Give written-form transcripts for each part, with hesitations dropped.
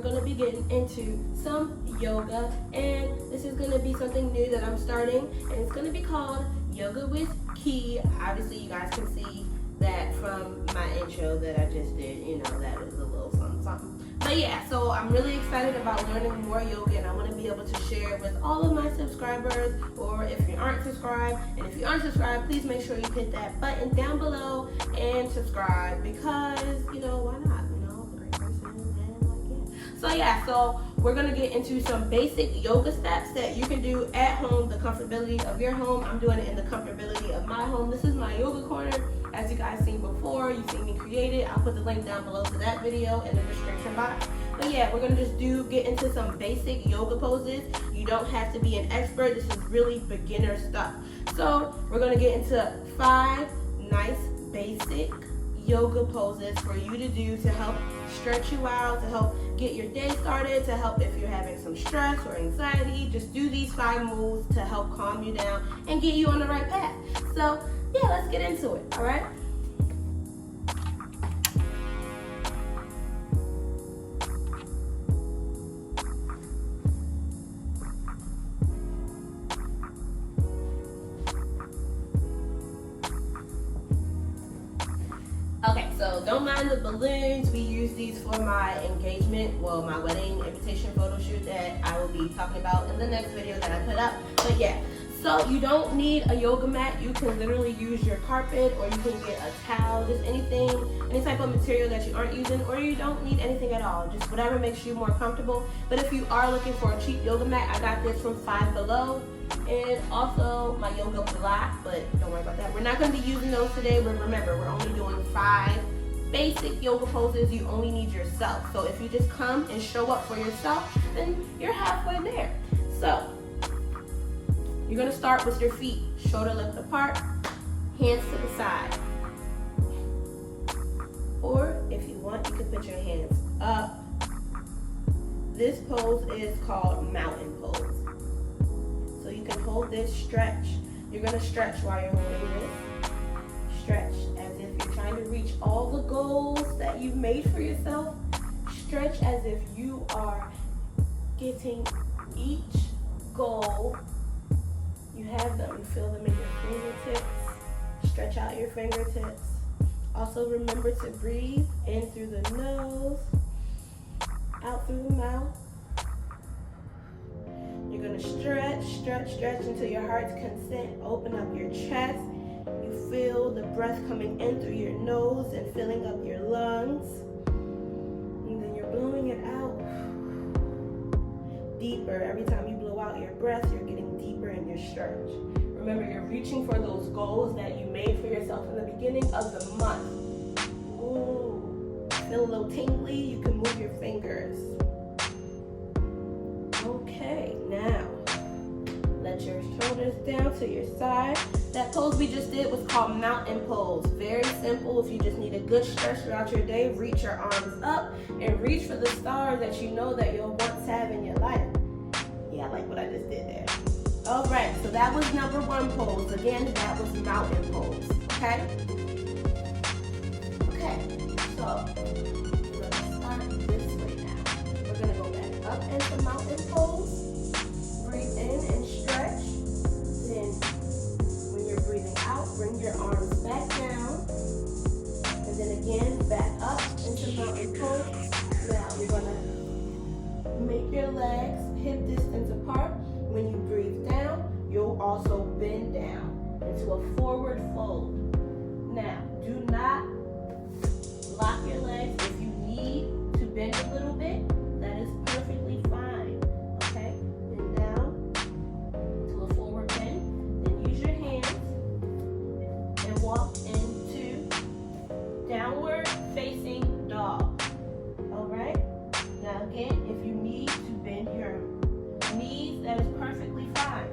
we're going to be getting into some yoga, and this is going to be something new that I'm starting, and it's going to be called Yoga with Ki. Obviously, you guys can see that from my intro that I just did, you know, that is a little something. But yeah, so I'm really excited about learning more yoga, and I want to be able to share with all of my subscribers, or if you aren't subscribed, and if you aren't subscribed, please make sure you hit that button down below and subscribe, because, you know, why not? You know, I'm a great person, and like, yeah. So yeah, so we're going to get into some basic yoga steps that you can do at home, the comfortability of your home. I'm doing it in the comfortability of my home. This is my yoga corner. As you guys seen before, you've seen me create it. I'll put the link down below to that video in the description box. But yeah, we're gonna just get into some basic yoga poses. You don't have to be an expert. This is really beginner stuff. So we're gonna get into 5 nice basic yoga poses for you to do to help stretch you out, to help get your day started, to help if you're having some stress or anxiety. Just do these 5 moves to help calm you down and get you on the right path. So yeah, let's get into it, all right? Okay, so don't mind the balloons. We use these for my engagement, well, my wedding invitation photo shoot that I will be talking about in the next video that I put up. But yeah, so you don't need a yoga mat. You can literally use your carpet, or you can get a towel, just anything, any type of material that you aren't using, or you don't need anything at all. Just whatever makes you more comfortable. But if you are looking for a cheap yoga mat, I got this from Five Below. And also my yoga block, but don't worry about that. We're not going to be using those today, but remember, we're only doing 5 basic yoga poses. You only need yourself. So if you just come and show up for yourself, then you're halfway there. So you're going to start with your feet shoulder length apart, hands to the side. Or if you want, you can put your hands up. This pose is called mountain pose. You can hold this, stretch. You're going to stretch while you're holding this. Stretch as if you're trying to reach all the goals that you've made for yourself. Stretch as if you are getting each goal. You have them. You feel them in your fingertips. Stretch out your fingertips. Also remember to breathe in through the nose, out through the mouth. You're going to stretch, stretch, stretch until your heart's content. Open up your chest. You feel the breath coming in through your nose and filling up your lungs. And then you're blowing it out deeper. Every time you blow out your breath, you're getting deeper in your stretch. Remember, you're reaching for those goals that you made for yourself in the beginning of the month. Ooh, feel a little tingly? You can move your fingers. Okay, now let your shoulders down to your side. That pose we just did was called mountain pose. Very simple. If you just need a good stretch throughout your day, reach your arms up and reach for the stars that you know that you'll once have in your life. Yeah, I like what I just did there. All right, so that was number 1 pose. Again, that was mountain pose, okay? Okay, so we're gonna start this way now. We're gonna go back up into mountain pose. Breathe in and stretch. Then when you're breathing out, bring your arms back down. And then again, back up into mountain pose. Now you're gonna make your legs hip distance apart. When you breathe down, you'll also bend down into a forward fold. Now, do not lock your legs. If you need to bend a little bit, that is perfectly fine. Okay? Bend down to a forward bend. Then use your hands and walk into downward facing dog. Alright? Now again, if you need to bend your knees, that is perfectly fine.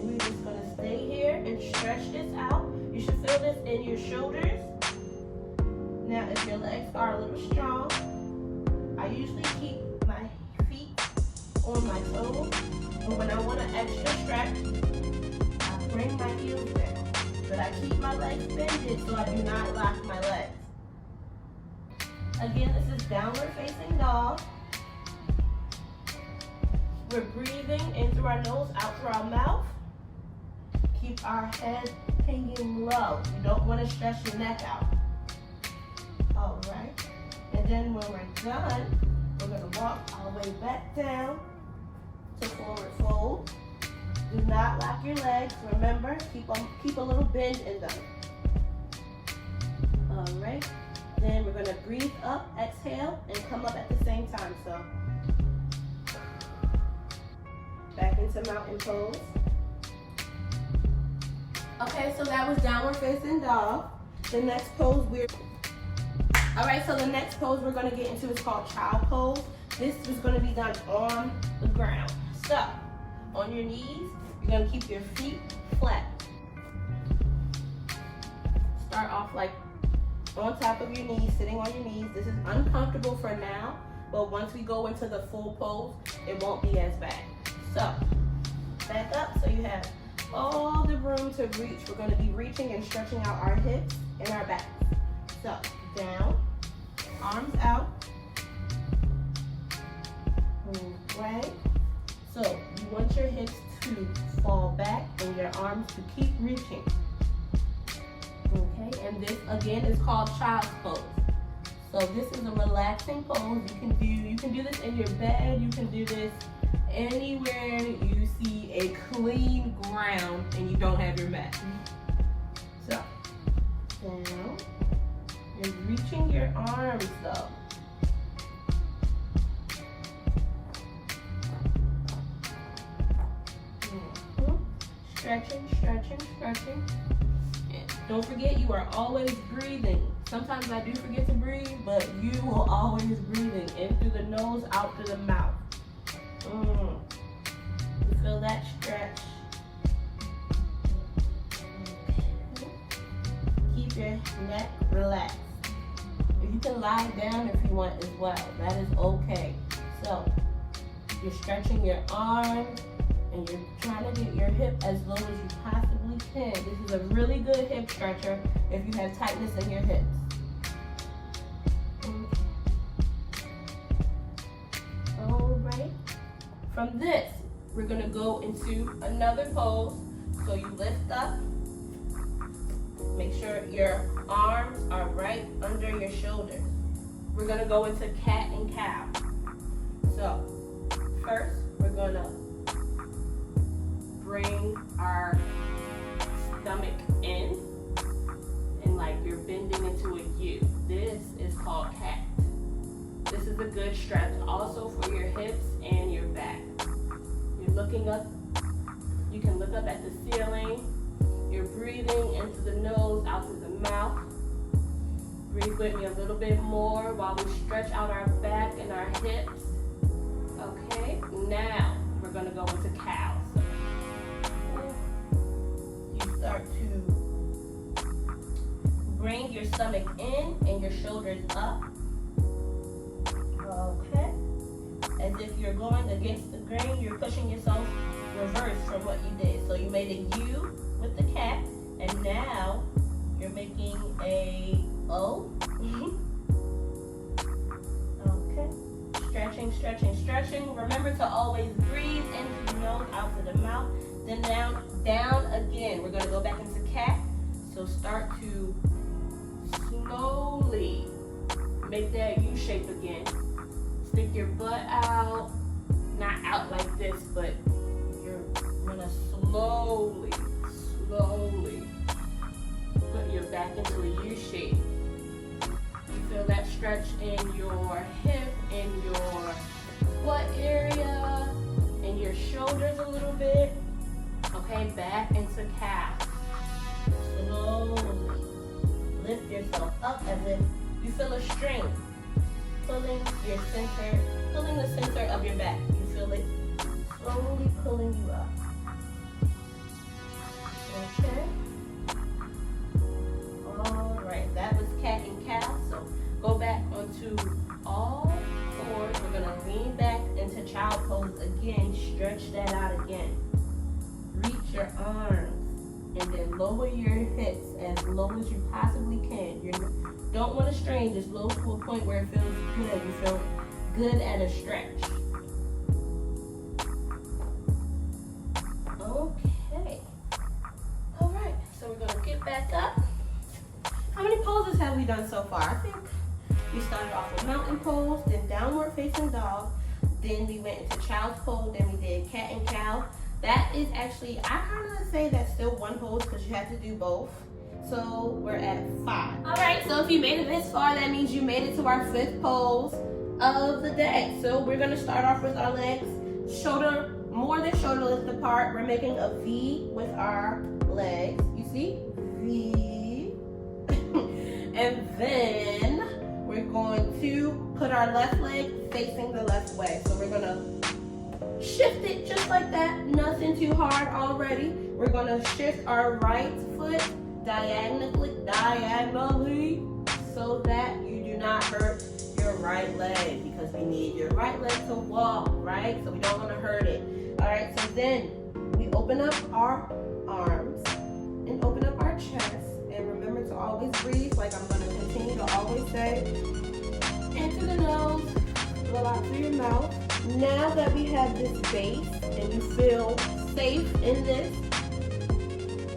We're just going to stay here and stretch this out. You should feel this in your shoulders. Now, if your legs are a little strong, I usually keep my feet on my toes. But when I want an extra stretch, I bring my heels down. But I keep my legs bended so I do not lock my legs. Again, this is downward facing dog. We're breathing in through our nose, out through our mouth. Keep our head hanging low. You don't want to stress your neck out. All right. And then when we're done, we're going to walk all the way back down to forward fold. Do not lock your legs. Remember, keep a little bend in them. All right. Then we're going to breathe up, exhale, and come up at the same time. So back into mountain pose. Okay, so that was downward facing dog. The next pose all right, so the next pose we're going to get into is called child pose. This is going to be done on the ground. So, on your knees, you're going to keep your feet flat. Start off like on top of your knees, sitting on your knees. This is uncomfortable for now, but once we go into the full pose, it won't be as bad. So, back up so you have all the room to reach. We're going to be reaching and stretching out our hips and our backs. So, down, arms out. Right? So, you want your hips to fall back and your arms to keep reaching. Okay, and this again is called child's pose. So this is a relaxing pose. You can do this in your bed. You can do this anywhere you see a clean ground and you don't have your mat. So down. You're reaching your arms though. Stretching, stretching, stretching. And don't forget, you are always breathing. Sometimes I do forget to breathe, but you will always breathing in through the nose, out through the mouth. You feel that stretch. Keep your neck relaxed. You can lie down if you want as well. That is okay. So you're stretching your arms and you're trying to get your hip as low as you possibly can. This is a really good hip stretcher if you have tightness in your hips. All right. From this, we're gonna go into another pose. So you lift up. Make sure your arms are right under your shoulders. We're gonna go into cat and cow. So first, we're gonna bring our stomach in and like you're bending into a U. This is called cat. This is a good stretch also for your hips and your back. You're looking up. You can look up at the ceiling. You're breathing into the nose, out through the mouth. Breathe with me a little bit more while we stretch out our back and our hips. Okay, now we're gonna go into cows. You start to bring your stomach in and your shoulders up. Okay, as if you're going against the grain, you're pushing yourself reverse from what you did. So you made a U with the cat, and now you're making a O. Okay. Stretching, stretching, stretching. Remember to always breathe into the nose, out to the mouth. Then down again. We're gonna go back into cat. So start to slowly make that U shape again. Stick your butt out, not out like this, but you're gonna slowly put your back into a U shape. You feel that stretch in your hip, in your butt area, in your shoulders a little bit. Okay, back into cow. Slowly lift yourself up as if you feel a string pulling the center of your back. You feel it slowly pulling you up. Okay. All right, that was cat and cow. So go back onto all fours. We're gonna lean back into child pose again. Stretch that out again. Reach your arms and then lower your hips as low as you possibly can. You don't want to strain, just low to a point where it feels good. You feel good at a stretch. Okay. All right, so we're gonna get back up. How many poses have we done so far? I think we started off with mountain pose, then downward facing dog, then we went into child's pose, then we did cat and cow. That is actually, I kind of say that's still one pose because you have to do both. So we're at 5. All right, so if you made it this far, that means you made it to our 5th pose of the day. So we're gonna start off with our legs, more than shoulder width apart. We're making a V with our legs. You see? V. And then we're going to put our left leg facing the left way. So we're gonna shift it just like that, nothing too hard already. We're gonna shift our right foot diagonally so that you do not hurt your right leg, because we need your right leg to walk, right? So we don't wanna hurt it. All right, so then we open up our arms and open up our chest. And remember to always breathe, like I'm gonna continue to always say. Into the nose, blow out through your mouth. Now that we have this base and you feel safe in this,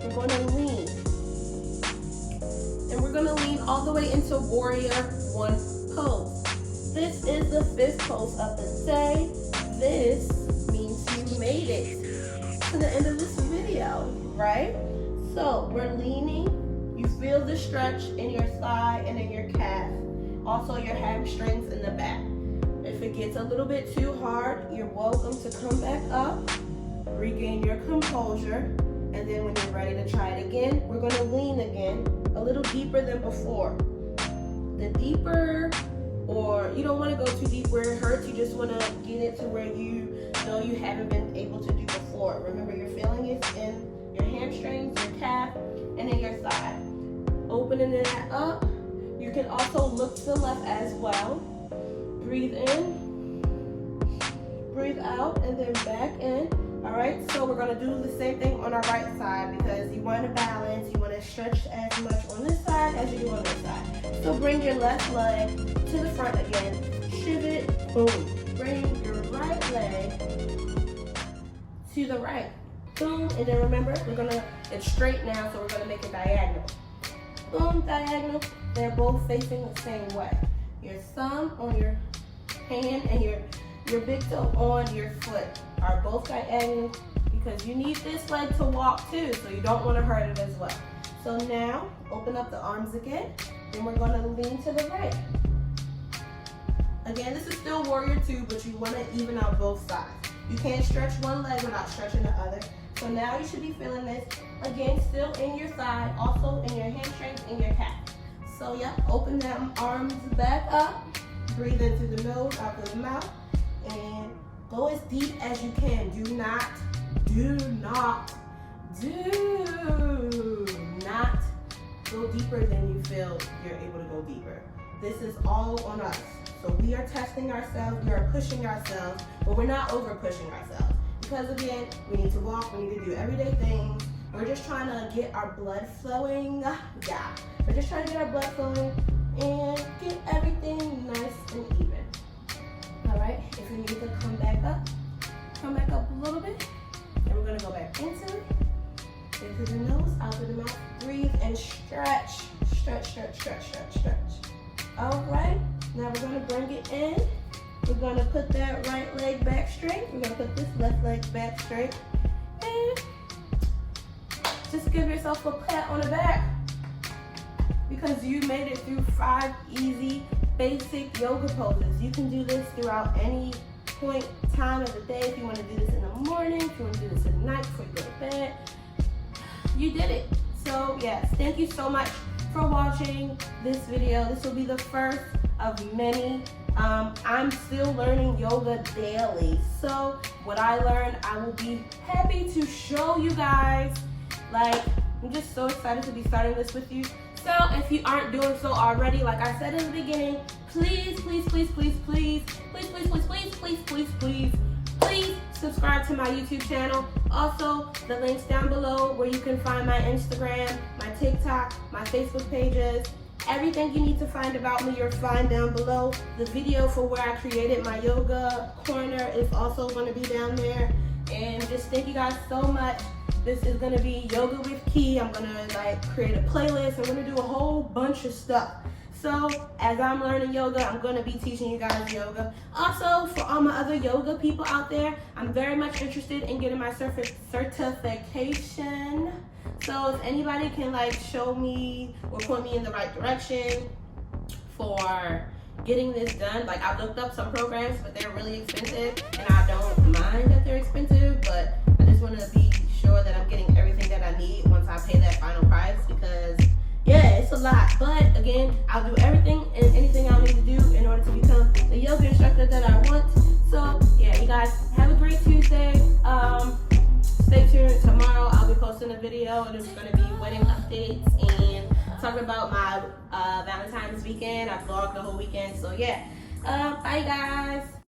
we're going to lean. And we're going to lean all the way into Warrior 1 pose. This is the 5th pose of the day. This means you made it to the end of this video, right? So we're leaning. You feel the stretch in your thigh and in your calf. Also your hamstrings in the back. If it gets a little bit too hard, you're welcome to come back up, regain your composure, and then when you're ready to try it again, we're going to lean again, a little deeper than before. The deeper, or you don't want to go too deep where it hurts, you just want to get it to where you know you haven't been able to do before. Remember, you're feeling it in your hamstrings, your calf, and in your thigh. Opening it up. You can also look to the left as well. Breathe in, breathe out, and then back in. All right, so we're gonna do the same thing on our right side because you want to balance, you want to stretch as much on this side as you do on this side. So bring your left leg to the front again, shiv it, boom. Bring your right leg to the right, boom, and then remember, it's straight now, so we're gonna make it diagonal. Boom, diagonal, they're both facing the same way. Your thumb on your hand and your big toe on your foot are both diagonal because you need this leg to walk too, so you don't want to hurt it as well. So now, open up the arms again, and we're going to lean to the right. Again, this is still Warrior 2, but you want to even out both sides. You can't stretch one leg without stretching the other. So now you should be feeling this, again, still in your thigh, also in your hamstrings, in your calf. So yeah, open them arms back up, breathe into the nose, out through the mouth, and go as deep as you can. Do not go deeper than you feel you're able to go deeper. This is all on us. So we are testing ourselves, we are pushing ourselves, but we're not over pushing ourselves. Because again, we need to walk, we need to do everyday things. We're just trying to get our blood flowing. Yeah, we're just trying to get our blood flowing and get everything nice and even. All right, if you need to come back up a little bit. And we're gonna go back into it. Into the nose, out through the mouth. Breathe and stretch. Stretch. All right, now we're gonna bring it in. We're gonna put that right leg back straight. We're gonna put this left leg back straight. And just give yourself a pat on the back because you made it through 5 easy, basic yoga poses. You can do this throughout any time of the day. If you want to do this in the morning, if you want to do this at night before you go to bed, you did it. So yes, thank you so much for watching this video. This will be the first of many. I'm still learning yoga daily. So what I learned, I will be happy to show you guys. Like, I'm just so excited to be starting this with you. So if you aren't doing so already, like I said in the beginning, please subscribe to my YouTube channel. Also, the links down below where you can find my Instagram, my TikTok, my Facebook pages. Everything you need to find about me, you'll find down below. The video for where I created my yoga corner is also going to be down there. And just thank you guys so much. This is going to be Yoga with Ki. I'm going to create a playlist. I'm going to do a whole bunch of stuff. So as I'm learning yoga, I'm going to be teaching you guys yoga. Also, for all my other yoga people out there, I'm very much interested in getting my certification. So if anybody can show me or point me in the right direction for getting this done. I looked up some programs, but they're really expensive, and I don't mind that they're expensive, but I just want to be sure that I'm getting everything that I need once I pay that final price, because yeah, it's a lot. But again, I'll do everything and anything I'll need to do in order to become the yoga instructor that I want. So yeah, you guys have a great Tuesday. Stay tuned. Tomorrow I'll be posting a video, and it's going to be wedding updates and talking about my Valentine's weekend. I vlogged the whole weekend. So yeah, bye guys.